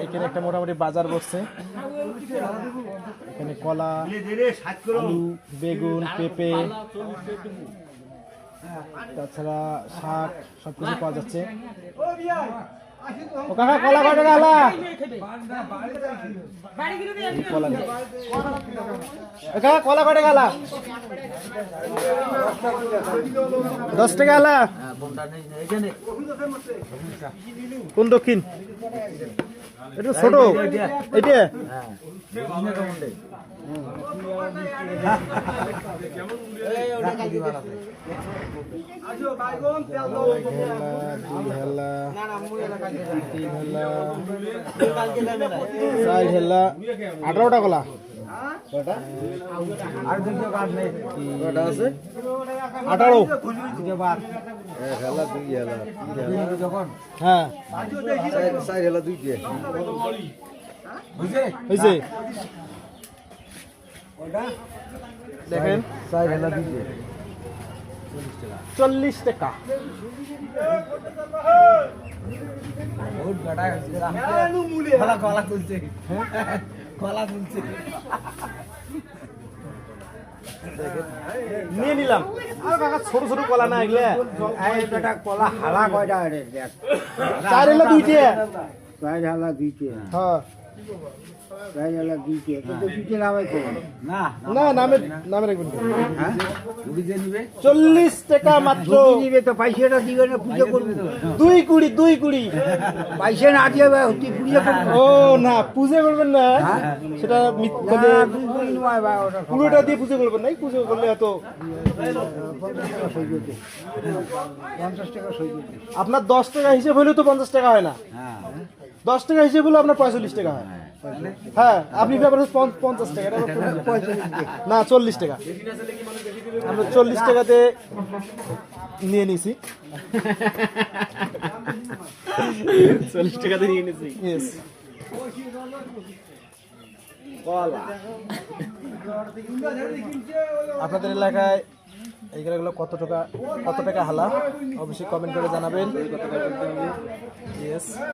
এখানে একটা মোটামুটি বাজার বসছে। এখানে কলা, আলু, বেগুন, পেঁপে, তাছাড়া শাক সবকিছু পাওয়া যাচ্ছে। ও কাকা কলা কয় টাকা আলা? কলা নেই। কাকা কলা কয় টাকা আলা? 10 টাকা আলা। কোন দক্ষিণ? এটা ছোট এটা হেলা 18টা কলা আছে 18 হ্যাঁ দেখেন 40 টাকা। নিয়ে নিলাম। ছোট ছোট কলা না এগুলো কলা হালা কয়টা 4 হেলা 2টা। চার হালা 2টা। হ্যাঁ চার হালা 2টা। কিন্তু 2টা নামে কম না না নামে রাখবেন। হ্যাঁ 40 টাকা মাত্র। নিবে তো পয়সাটা দিবে না পূজা করবে। 2 কুড়ি পয়সা না দিয়ে তুই পূজা করবে। ও না পূজা করবেন না সেটা পুরোটা দিয়ে পূজা করবেন না। পূজা করলে এত 50 টাকা সই করতে। আপনার 10 টাকা হিসেব হলেও তো 50 টাকা হয় না। 10 টাকা হিসেবে হলো আপনার 45 টাকা হয়। হ্যাঁ আপনি ব্যাপারে 50 টাকা না 40 টাকা। আমরা 40 টাকাতে নিয়ে নিছি। 40 টাকাতে নিয়ে নিছি। ইয়েস আপনাদের এলাকায় এইগুলো কত টাকা হালা অবশ্যই কমেন্ট করে জানাবেন। ইয়েস